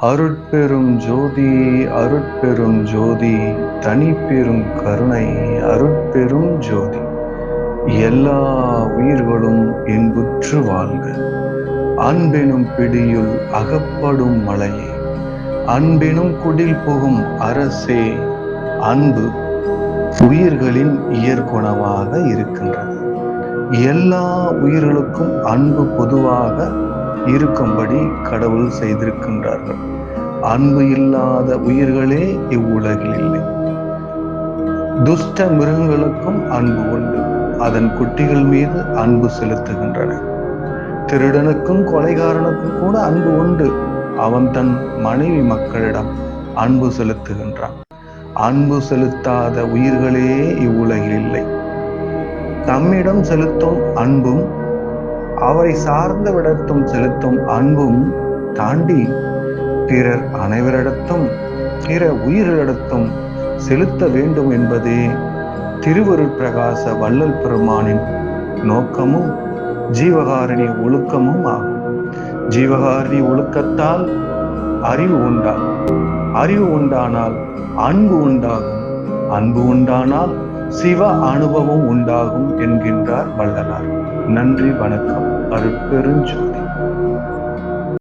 அருட்பெரும் ஜோதி அருட்பெரும் ஜோதி தனிப்பெரும் கருணை அருட்பெரும் ஜோதி. எல்லா உயிர்களும் இன்புற்று வாழ்க. அன்பெனும் பிடியுள் அகப்படும் மலையே, அன்பெனும் குடில் புகும் அரசே, அன்பு உயிர்களின் இயற்குணமாக இருக்கின்றது. எல்லா உயிர்களுக்கும் அன்பு பொதுவாக இருக்கும்படி கடவுள் செய்திருக்கின்றார்கள். அன்பு இல்லாத உயிர்களே இவ்வுலகில் இல்லை. துஷ்ட மிருகங்களுக்கும் அன்பு உண்டு. அதன் குட்டிகள் மீது அன்பு செலுத்துகின்றன. திருடனுக்கும் கொலைகாரனுக்கும் கூட அன்பு உண்டு. அவன் தன் மனைவி மக்களிடம் அன்பு செலுத்துகின்றான். அன்பு செலுத்தாத உயிர்களே இவ்வுலகில் இல்லை. நம்மிடம் செலுத்தும் அன்பும் அவரை சார்ந்த விடத்தும் செலுத்தும் அன்பும் தாண்டி பிறர் அனைவரிடத்தும் பிற உயிரிடத்தும் செலுத்த வேண்டும் என்பதே திருவருட் பிரகாச வள்ளல் பெருமானின் நோக்கமும் ஜீவகாரணி ஒழுக்கமும் ஆகும். ஜீவகாரணி ஒழுக்கத்தால் அறிவு உண்டாகும். அறிவு உண்டானால் அன்பு உண்டாகும். அன்பு உண்டானால் சிவ அனுபவம் உண்டாகும் என்கின்றார் வள்ளலார். நன்றி, வணக்கம். அருட்பெருஞ்சோதி.